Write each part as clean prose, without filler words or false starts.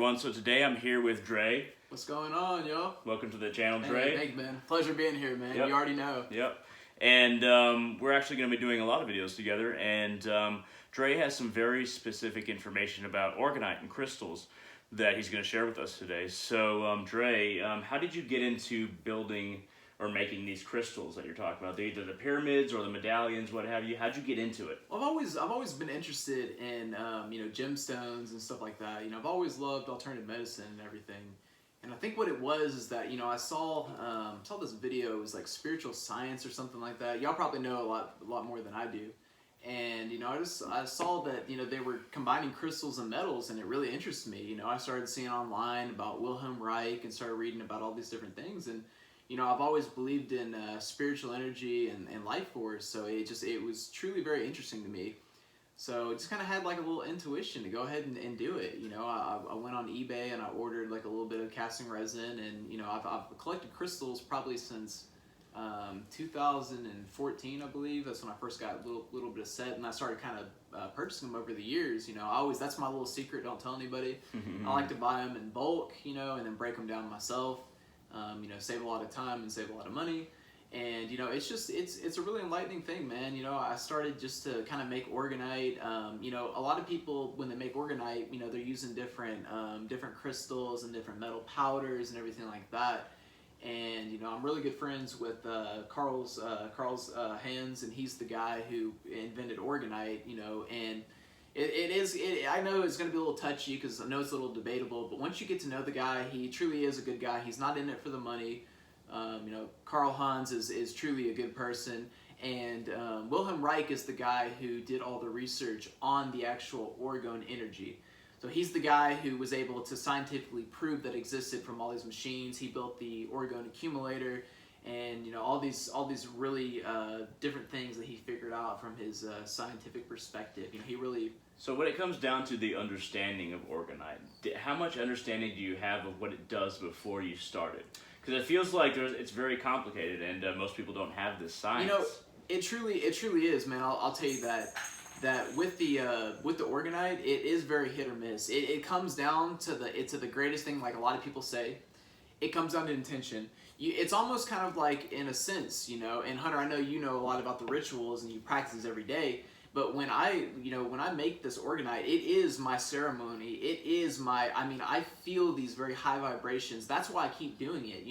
everyone. So today I'm here with Dre. What's going on, yo? Welcome to the channel, Dre. Thanks, man. Pleasure being here, man. Yep. You already know. Yep. And we're actually going to be doing a lot of videos together. And Dre has some very specific information about Orgonite and crystals that he's going to share with us today. So, Dre, how did you get into building or making these crystals that you're talking about? Either the pyramids or the medallions, what have you? How'd you get into it? Well, I've always been interested in gemstones and stuff like that. I've always loved alternative medicine and everything. And I think what it was is that I saw this video. It was like spiritual science or something like that. Y'all probably know a lot more than I do. And I saw that they were combining crystals and metals, and it really interested me. I started seeing online about Wilhelm Reich and started reading about all these different things. And I've always believed in spiritual energy and life force, so it was truly very interesting to me. So it just kind of had like a little intuition to go ahead and do it. I went on eBay and I ordered like a little bit of casting resin, and I've collected crystals probably since 2014, I believe. That's when I first got a little bit of set, and I started kind of purchasing them over the years. That's my little secret. Don't tell anybody. I like to buy them in bulk, and then break them down myself. Save a lot of time and save a lot of money. And it's a really enlightening thing, man. I started just to kind of make Orgonite. A lot of people, when they make Orgonite, they're using different crystals and different metal powders and everything like that. And I'm really good friends with Carl's Hands, and he's the guy who invented Orgonite. And I know it's going to be a little touchy because I know it's a little debatable, but once you get to know the guy, he truly is a good guy. He's not in it for the money. Carl Hans is truly a good person, and Wilhelm Reich is the guy who did all the research on the actual orgone energy. So he's the guy who was able to scientifically prove that it existed from all these machines. He built the orgone accumulator, and all these really different things that he figured out from his scientific perspective. He really. So when it comes down to the understanding of Orgonite, how much understanding do you have of what it does before you started? Because it feels like it's very complicated, and most people don't have this science. It truly is, man. I'll tell you that with the Orgonite, it is very hit or miss. It comes down to the greatest thing, like a lot of people say. It comes down to intention. It's almost kind of like, in a sense, and Hunter, I know you know a lot about the rituals and you practice every day. But when I make this Orgonite, it is my ceremony. It is I feel these very high vibrations. That's why I keep doing it,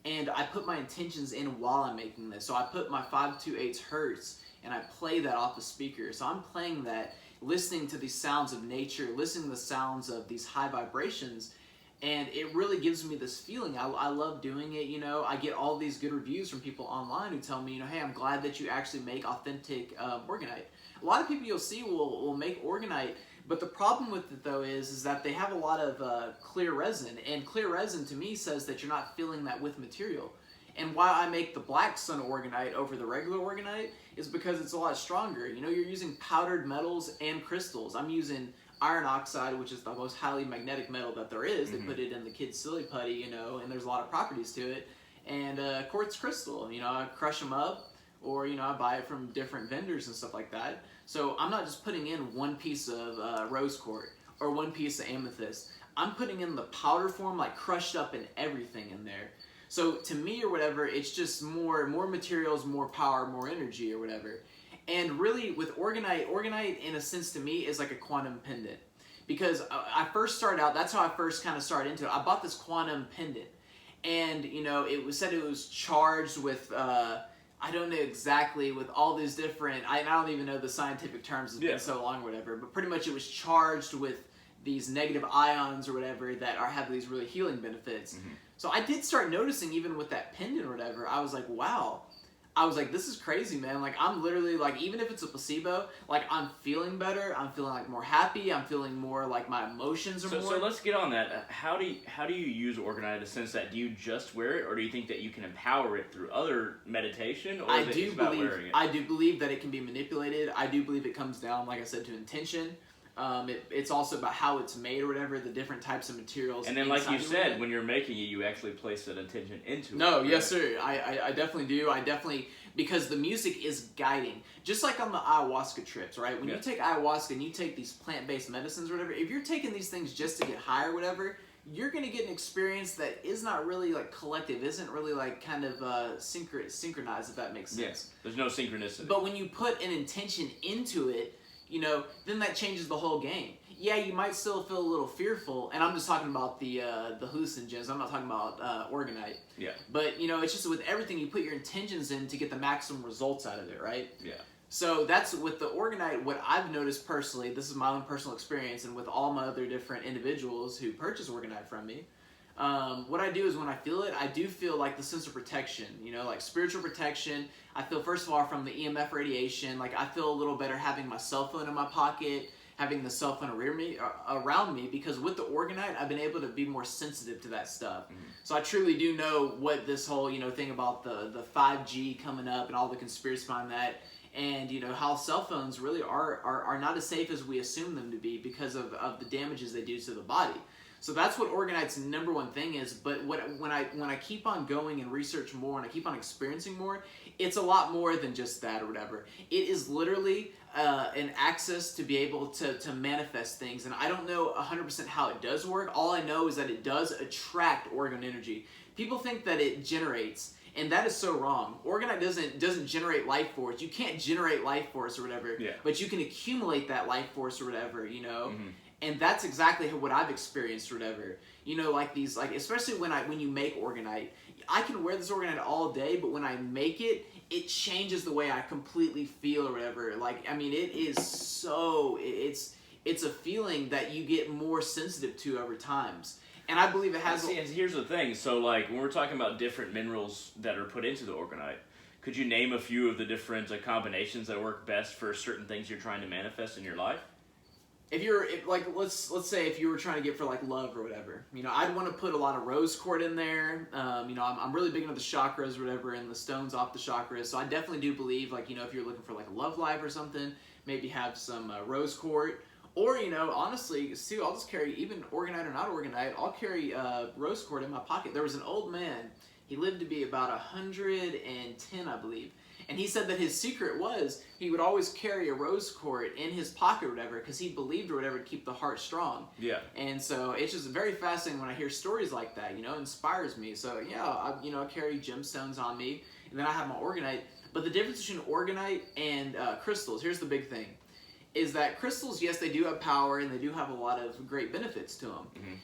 And I put my intentions in while I'm making this. So I put my 528 hertz and I play that off the speaker. So I'm playing that, listening to these sounds of nature, listening to the sounds of these high vibrations. And it really gives me this feeling. I love doing it, I get all these good reviews from people online who tell me, hey, I'm glad that you actually make authentic Orgonite. A lot of people you'll see will make Orgonite, but the problem with it though is that they have a lot of clear resin, and clear resin to me says that you're not filling that with material. And why I make the black sun Orgonite over the regular Orgonite is because it's a lot stronger. You're using powdered metals and crystals. I'm using iron oxide, which is the most highly magnetic metal that there is. They put it in the kid's silly putty, and there's a lot of properties to it. And quartz crystal, I crush them up, or I buy it from different vendors and stuff like that. So I'm not just putting in one piece of rose quartz or one piece of amethyst. I'm putting in the powder form, like crushed up in everything in there. So to me or whatever, it's just more materials, more power, more energy or whatever. And really with Orgonite in a sense to me is like a quantum pendant. Because I first started out, that's how I first kind of started into it. I bought this quantum pendant. And it was said it was charged with, I don't know exactly, with all these different, I don't even know the scientific terms, it's been so long or whatever, but pretty much it was charged with these negative ions or whatever that have these really healing benefits. So I did start noticing, even with that pendant or whatever, I was like, wow. I was like, this is crazy, man. Like, I'm literally, like, even if it's a placebo, like, I'm feeling better. I'm feeling, like, more happy. I'm feeling more, like, my emotions are more. So let's get on that. How do you use Orgonite in the sense that do you just wear it, or do you think that you can empower it through other meditation, or is it about wearing it? I do believe that it can be manipulated. I do believe it comes down, like I said, to intention. It's also about how it's made or whatever, the different types of materials. And then, like you said, when you're making it, you actually place that intention into it. No, right? Yes, sir. I definitely do. Because the music is guiding. Just like on the ayahuasca trips, right? When you take ayahuasca and you take these plant-based medicines or whatever, if you're taking these things just to get high or whatever, you're going to get an experience that is not really like collective, isn't really like kind of synchronized, if that makes sense. Yes, there's no synchronicity. But when you put an intention into it, then that changes the whole game. Yeah, you might still feel a little fearful, and I'm just talking about the hallucinogens. I'm not talking about Orgonite. Yeah. But it's just with everything, you put your intentions in to get the maximum results out of it, right? Yeah. So that's with the Orgonite. What I've noticed personally, this is my own personal experience, and with all my other different individuals who purchase Orgonite from me, what I do is when I feel it, I do feel like the sense of protection, like spiritual protection. I feel, first of all, from the EMF radiation, like I feel a little better having my cell phone in my pocket, having the cell phone around me, because with the Orgonite, I've been able to be more sensitive to that stuff. Mm-hmm. So I truly do know what this whole, thing about the 5G coming up and all the conspiracy behind that, and how cell phones really are not as safe as we assume them to be because of the damages they do to the body. So that's what Orgonite's number one thing is. But when I keep on going and research more and I keep on experiencing more, it's a lot more than just that or whatever. It is literally an access to be able to manifest things. And I don't know 100% how it does work. All I know is that it does attract organ energy. People think that it generates, and that is so wrong. Orgonite doesn't generate life force. You can't generate life force or whatever, but you can accumulate that life force or whatever, Mm-hmm. And that's exactly what I've experienced or whatever. Especially when you make Orgonite, I can wear this Orgonite all day, but when I make it, it changes the way I completely feel or whatever. It is it's a feeling that you get more sensitive to over times. And I believe it has... And here's the thing. So, when we're talking about different minerals that are put into the Orgonite, could you name a few of the different combinations that work best for certain things you're trying to manifest in your life? Let's say if you were trying to get for love or whatever, I'd want to put a lot of rose quartz in there. I'm really big into the chakras or whatever, and the stones off the chakras. So I definitely do believe, if you're looking for a love life or something, maybe have some rose quartz. Or, honestly, I'll just carry, even Orgonite or not Orgonite, I'll carry rose quartz in my pocket. There was an old man, he lived to be about 110, I believe. And he said that his secret was he would always carry a rose quartz in his pocket or whatever, because he believed or whatever to keep the heart strong. Yeah. And so it's just very fascinating when I hear stories like that, it inspires me. So yeah, I carry gemstones on me, and then I have my Orgonite. But the difference between Orgonite and crystals, here's the big thing, is that crystals, yes, they do have power and they do have a lot of great benefits to them. Mm-hmm.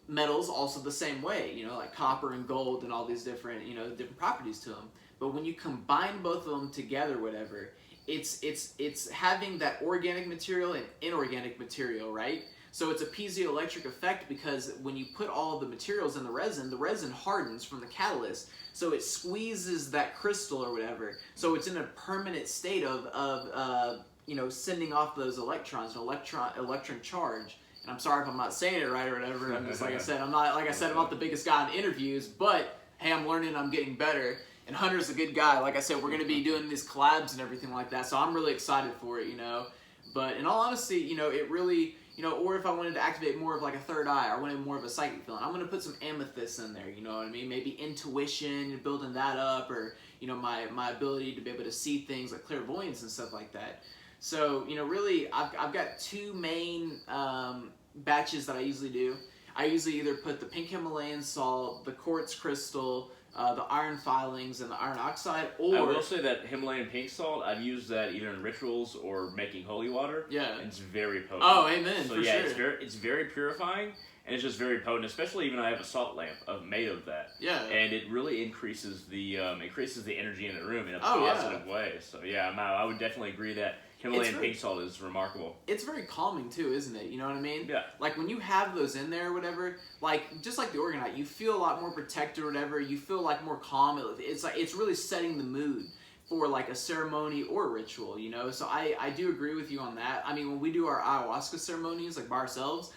Metals also the same way, like copper and gold and all these different, different properties to them. But when you combine both of them together, whatever, it's having that organic material and inorganic material, right? So it's a piezoelectric effect, because when you put all of the materials in the resin hardens from the catalyst. So it squeezes that crystal or whatever. So it's in a permanent state of sending off those electrons, an electron charge. And I'm sorry if I'm not saying it right or whatever. I'm just, I'm not the biggest guy in interviews, but hey, I'm learning, I'm getting better. And Hunter's a good guy. Like I said, we're going to be doing these collabs and everything like that. So I'm really excited for it, But in all honesty, it really, or if I wanted to activate more of a third eye, or wanted more of a psychic feeling, I'm going to put some amethyst in there, you know what I mean? Maybe intuition, building that up, or, my ability to be able to see things like clairvoyance and stuff like that. So, really, I've got two main batches that I usually do. I usually either put the pink Himalayan salt, the quartz crystal, the iron filings, and the iron oxide, or... I will say that Himalayan pink salt, I've used that either in rituals or making holy water. Yeah. And it's very potent. Oh, amen, so for yeah, sure. It's very purifying, and it's just very potent, especially even I have a salt lamp made of that. Yeah. And it really increases the energy in the room in a positive way. So yeah, I would definitely agree that Himalayan pink salt is remarkable. It's very calming too, isn't it? You know what I mean? Yeah. When you have those in there or whatever, just like the Orgonite, you feel a lot more protected or whatever. You feel more calm. It's really setting the mood for a ceremony or a ritual, So I do agree with you on that. I mean, when we do our ayahuasca ceremonies by ourselves,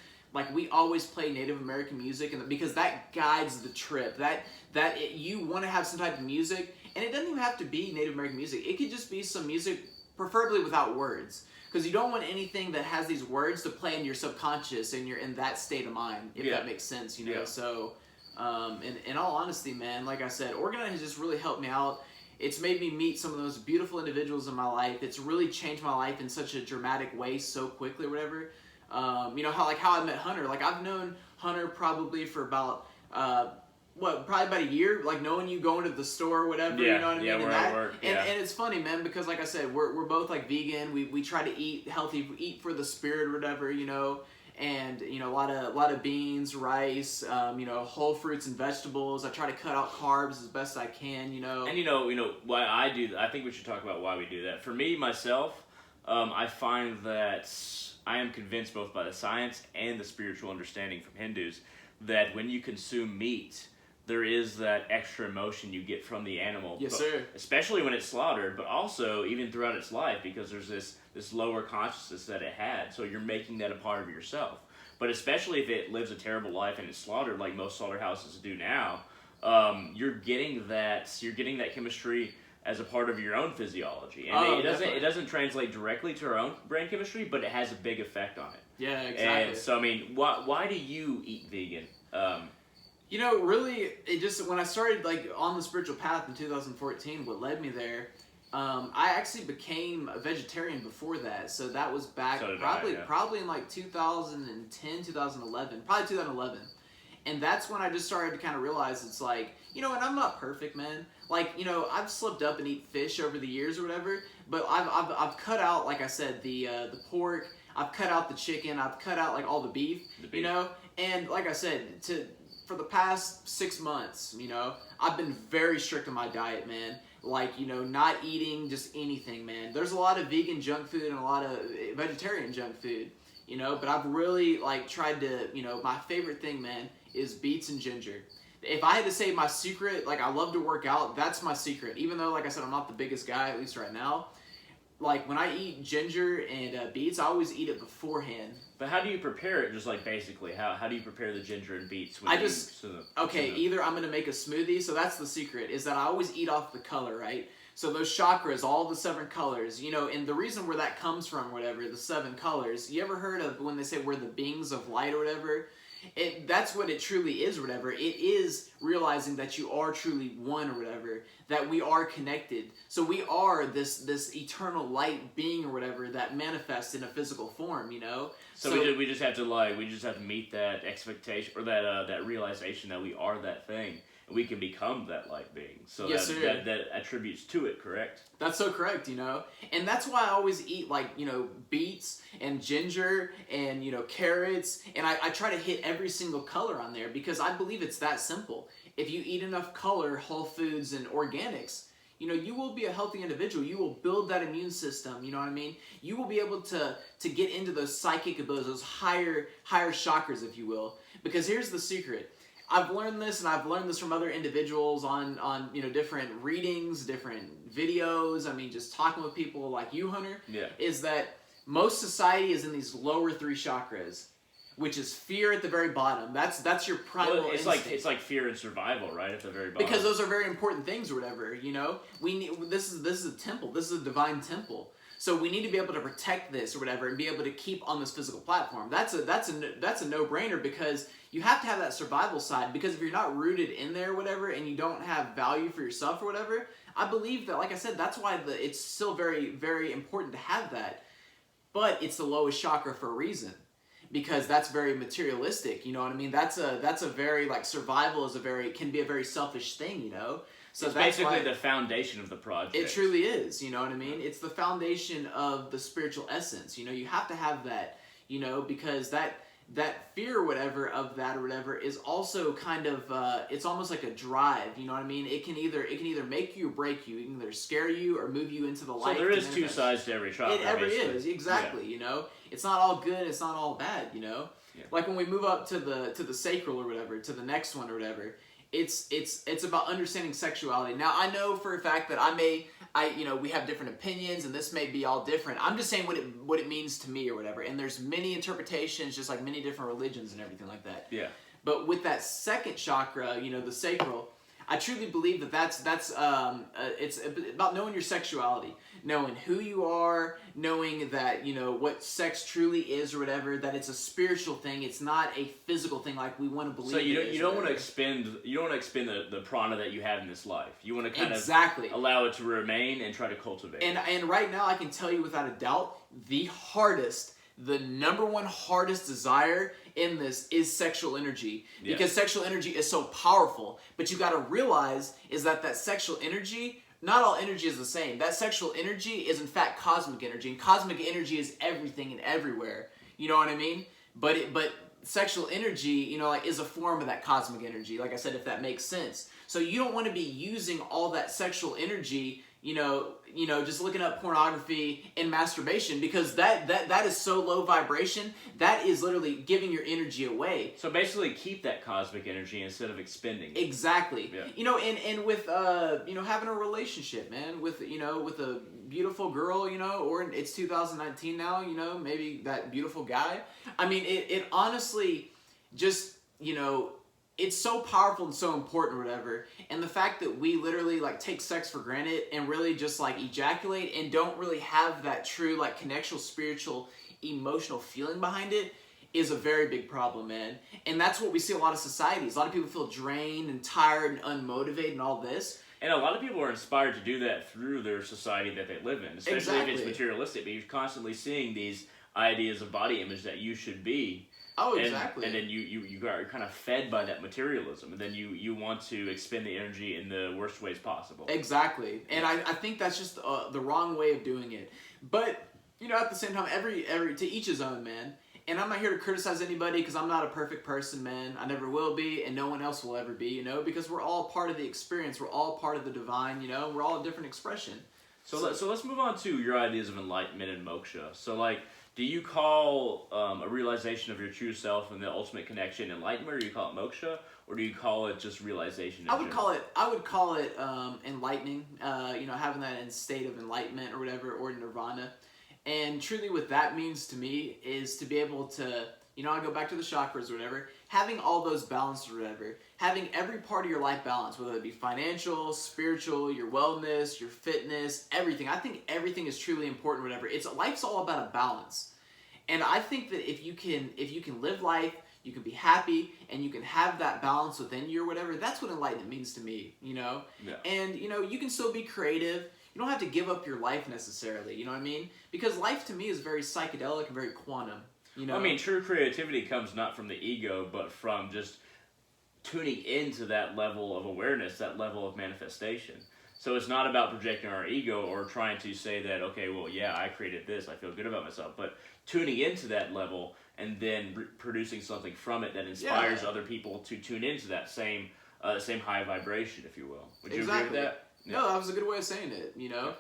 we always play Native American music, because that guides the trip. You want to have some type of music, and it doesn't even have to be Native American music. It could just be some music preferably without words, because you don't want anything that has these words to play in your subconscious and you're in that state of mind, if that makes sense, you know. So in all honesty, man, like I said, Orgonite has just really helped me out. It's made me meet some of those beautiful individuals in my life. It's really changed my life in such a dramatic way so quickly or whatever. You know, how I met Hunter. Like, I've known Hunter probably for about probably about a year, like knowing you going to the store or whatever, you know what I mean? We're at work. And it's funny, man, because like I said, we're both like vegan. We try to eat healthy, eat for the spirit or whatever, you know. And you know, a lot of beans, rice, you know, whole fruits and vegetables. I try to cut out carbs as best I can, you know. And you know why I do that. I think we should talk about why we do that. For me, myself, I find that I am convinced both by the science and the spiritual understanding from Hindus that when you consume meat, there is that extra emotion you get from the animal. Yes, sir. Especially when it's slaughtered, but also even throughout its life, because there's this lower consciousness that it had. So you're making that a part of yourself. But especially if it lives a terrible life and it's slaughtered, like most slaughterhouses do now, you're getting that chemistry as a part of your own physiology. And it doesn't translate directly to our own brain chemistry, but it has a big effect on it. Yeah, exactly. And so, I mean, why do you eat vegan? You know, really, it just, when I started like on the spiritual path in 2014, what led me there, I actually became a vegetarian before that. So that was back probably in like 2010, 2011, probably 2011. And that's when I just started to kind of realize it's like, you know, and I'm not perfect, man. Like, you know, I've slipped up and eat fish over the years or whatever, but I've cut out, like I said, the pork, I've cut out the chicken, I've cut out like all the beef, you know, and like I said, for the past 6 months, you know, I've been very strict on my diet, man. Like, you know, not eating just anything, man. There's a lot of vegan junk food and a lot of vegetarian junk food, you know, but I've really, like, tried to, you know, my favorite thing, man, is beets and ginger. If I had to say my secret, like, I love to work out, that's my secret. Even though, like I said, I'm not the biggest guy, at least right now. Like, when I eat ginger and beets, I always eat it beforehand. But how do you prepare it? Just like basically, how do you prepare the ginger and beets? Either I'm gonna make a smoothie. So that's the secret, is that I always eat off the color, right? So those chakras, all the 7 colors, you know, and the reason where that comes from, whatever, the 7 colors. You ever heard of when they say we're the beings of light or whatever? That's what it truly is or whatever. It is realizing that you are truly one or whatever, that we are connected. So we are this eternal light being or whatever that manifests in a physical form, you know? So we just have to meet that expectation or that realization that we are that thing. And we can become that light being. So yes, that attributes to it, correct? That's so correct, you know? And that's why I always eat, like, you know, beets and ginger and, you know, carrots. And I try to hit every single color on there because I believe it's that simple. If you eat enough color, whole foods, and organics, you know, you will be a healthy individual. You will build that immune system, you know what I mean? You will be able to get into those psychic abilities, those higher chakras, if you will. Because here's the secret. I've learned this, and I've learned this from other individuals on you know, different readings, different videos. I mean, just talking with people like you, Hunter. Yeah. Is that most society is in these lower 3 chakras, which is fear at the very bottom. That's your primal instinct. It's like fear and survival, right, at the very bottom. Because those are very important things or whatever. You know, this is a temple. This is a divine temple. So we need to be able to protect this or whatever and be able to keep on this physical platform. That's a no-brainer because you have to have that survival side, because if you're not rooted in there or whatever and you don't have value for yourself or whatever, I believe that, like I said, that's why it's still very, very important to have that. But it's the lowest chakra for a reason, because that's very materialistic, you know what I mean? That's a very, like, survival can be a very selfish thing, you know? So it's that's basically the foundation of the project. It truly is, you know what I mean? It's the foundation of the spiritual essence. You know, you have to have that, you know, because that fear or whatever of that or whatever is also kind of it's almost like a drive, you know what I mean? It can either make you or break you. It can either scare you or move you into the light. So there is 2 sides to every chakra. It ever is, exactly, you know? It's not all good, it's not all bad, you know? Yeah. Like when we move up to the sacral or whatever, to the next one or whatever, it's about understanding sexuality. Now, I know for a fact that you know, we have different opinions and this may be all different. I'm just saying what it means to me or whatever. And there's many interpretations, just like many different religions and everything like that. Yeah. But with that second chakra, you know, the sacral, I truly believe that it's about knowing your sexuality, knowing who you are, knowing that, you know, what sex truly is or whatever, that it's a spiritual thing. It's not a physical thing like we want to believe. So you don't want to expend the prana that you have in this life. You want to kind exactly. of allow it to remain and try to cultivate. And right now I can tell you without a doubt, the number one hardest desire in this is sexual energy, because sexual energy is so powerful. But you got to realize is that sexual energy, not all energy is the same. That sexual energy is in fact cosmic energy, and cosmic energy is everything and everywhere. You know what I mean? But sexual energy, you know, like, is a form of that cosmic energy. Like I said, if that makes sense. So you don't want to be using all that sexual energy, you know, just looking up pornography and masturbation, because that is so low vibration. That is literally giving your energy away. So basically keep that cosmic energy instead of expending it. Exactly. Yeah. You know, and with you know, having a relationship, man, with, you know, with a beautiful girl, you know, or it's 2019 now, you know, maybe that beautiful guy. I mean, it honestly just, you know, it's so powerful and so important or whatever. And the fact that we literally like take sex for granted and really just like ejaculate and don't really have that true like connection, spiritual, emotional feeling behind it is a very big problem, man. And that's what we see in a lot of societies. A lot of people feel drained and tired and unmotivated and all this. And a lot of people are inspired to do that through their society that they live in, especially if it's materialistic. But you're constantly seeing these ideas of body image that you should be. Oh, exactly. And then you are kind of fed by that materialism, and then you want to expend the energy in the worst ways possible. Exactly. And I think that's just the wrong way of doing it. But, you know, at the same time, every to each his own, man. And I'm not here to criticize anybody, because I'm not a perfect person, man. I never will be, and no one else will ever be, you know, because we're all part of the experience. We're all part of the divine, you know. We're all a different expression. So let's move on to your ideas of enlightenment and moksha. So, like, do you call a realization of your true self and the ultimate connection enlightenment, or do you call it moksha, or do you call it just realization? I would call it enlightening. You know, having that in state of enlightenment or whatever, or nirvana. And truly, what that means to me is to be able to, you know, I go back to the chakras or whatever, having all those balanced or whatever, having every part of your life balanced, whether it be financial, spiritual, your wellness, your fitness, everything. I think everything is truly important or whatever. Life's all about a balance. And I think that if you can live life, you can be happy, and you can have that balance within you or whatever, that's what enlightenment means to me, you know? Yeah. And, you know, you can still be creative. You don't have to give up your life necessarily, you know what I mean? Because life to me is very psychedelic and very quantum, you know? I mean, true creativity comes not from the ego, but from just tuning into that level of awareness, that level of manifestation. So it's not about projecting our ego or trying to say that, okay, well, yeah, I created this, I feel good about myself, but tuning into that level and then producing something from it that inspires other people to tune into that same high vibration, if you will. Would you agree with that? Yeah. No, that was a good way of saying it, you know?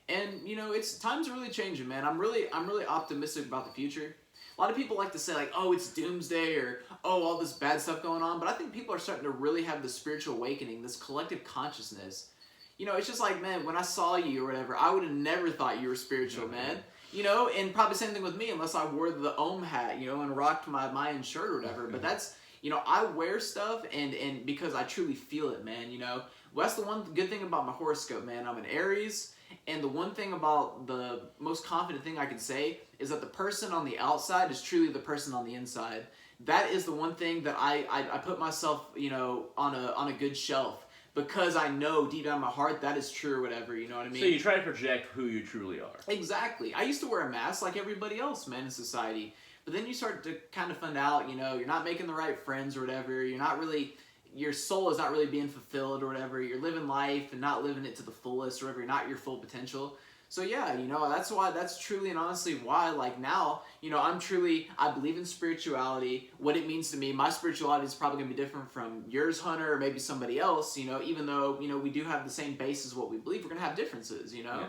Yeah. And, you know, times are really changing, man. I'm really optimistic about the future. A lot of people like to say, like, oh, it's doomsday, or, oh, all this bad stuff going on. But I think people are starting to really have this spiritual awakening, this collective consciousness. You know, it's just like, man, when I saw you or whatever, I would have never thought you were spiritual, man. You know, and probably same thing with me, unless I wore the Om hat, you know, and rocked my Mayan shirt or whatever. But that's, you know, I wear stuff and because I truly feel it, man, you know. Well, that's the one good thing about my horoscope, man. I'm an Aries, and the one thing about the most confident thing I can say is that the person on the outside is truly the person on the inside. That is the one thing that I put myself, you know, on a good shelf, because I know deep down in my heart that is true or whatever, you know what I mean? So you try to project who you truly are. Exactly. I used to wear a mask like everybody else, man, in society. But then you start to kind of find out, you know, you're not making the right friends or whatever. You're not really, your soul is not really being fulfilled or whatever. You're living life and not living it to the fullest or whatever. You're not your full potential. So yeah, you know, that's truly and honestly why, like, now, you know, I believe in spirituality, what it means to me. My spirituality is probably going to be different from yours, Hunter, or maybe somebody else, you know, even though, you know, we do have the same basis of what we believe, we're going to have differences, you know? Yeah.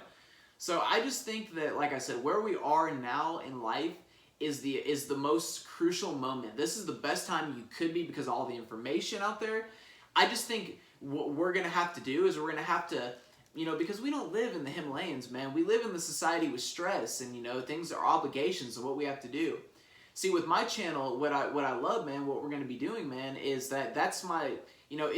So I just think that, like I said, where we are now in life is the most crucial moment. This is the best time you could be because of all the information out there. I just think what we're going to have to do is we're going to have to, you know, because we don't live in the Himalayas, man. We live in the society with stress and, you know, things are obligations and what we have to do. See, with my channel, what I love, man, what we're gonna be doing, man, is that's my, you know,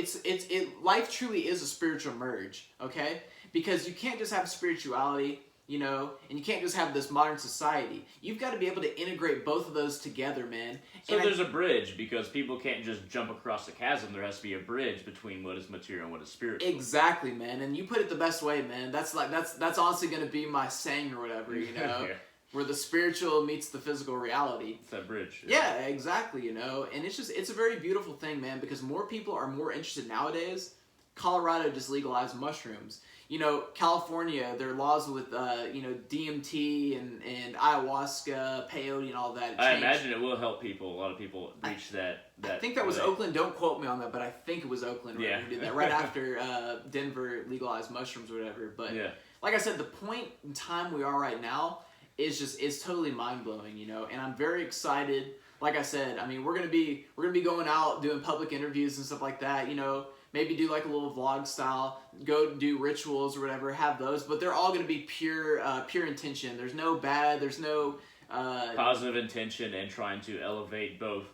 life truly is a spiritual merge, okay? Because you can't just have spirituality, you know, and you can't just have this modern society. You've got to be able to integrate both of those together, man. So there's a bridge, because people can't just jump across the chasm. There has to be a bridge between what is material and what is spiritual. Exactly, man. And you put it the best way, man. That's honestly gonna be my saying or whatever, you know. Yeah. Where the spiritual meets the physical reality. It's that bridge. Yeah, exactly, you know. And it's a very beautiful thing, man, because more people are more interested nowadays. Colorado just legalized mushrooms. You know, California, their laws with, you know, DMT and ayahuasca, peyote, and all that. I imagine it will help people. A lot of people reach that. I think that was Oakland. Don't quote me on that, but I think it was Oakland who did that right after Denver legalized mushrooms or whatever. But like I said, the point in time we are right now is totally mind blowing, you know. And I'm very excited. Like I said, I mean, we're gonna be going out doing public interviews and stuff like that, you know. Maybe do like a little vlog style, go do rituals or whatever, have those, but they're all going to be pure intention. There's no bad, there's no... positive intention, and trying to elevate both,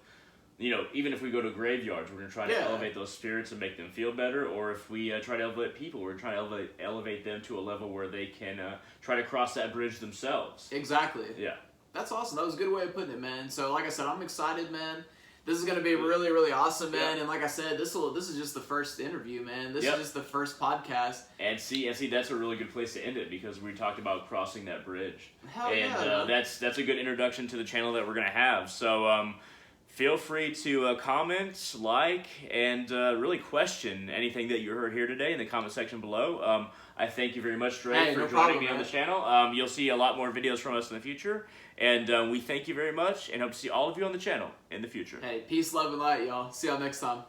you know, even if we go to graveyards, we're going to try to elevate those spirits and make them feel better, or if we try to elevate people, we're trying to elevate them to a level where they can try to cross that bridge themselves. Exactly. Yeah. That's awesome. That was a good way of putting it, man. So like I said, I'm excited, man. This is going to be really, really awesome, man. And like I said, this is just the first interview, man. This is just the first podcast. And see, that's a really good place to end it, because we talked about crossing that bridge. Hell yeah. That's a good introduction to the channel that we're going to have. So feel free to comment, like, and really question anything that you heard here today in the comment section below. I thank you very much, Dre, for joining me on the channel. You'll see a lot more videos from us in the future. And we thank you very much, and hope to see all of you on the channel in the future. Hey, peace, love, and light, y'all. See y'all next time.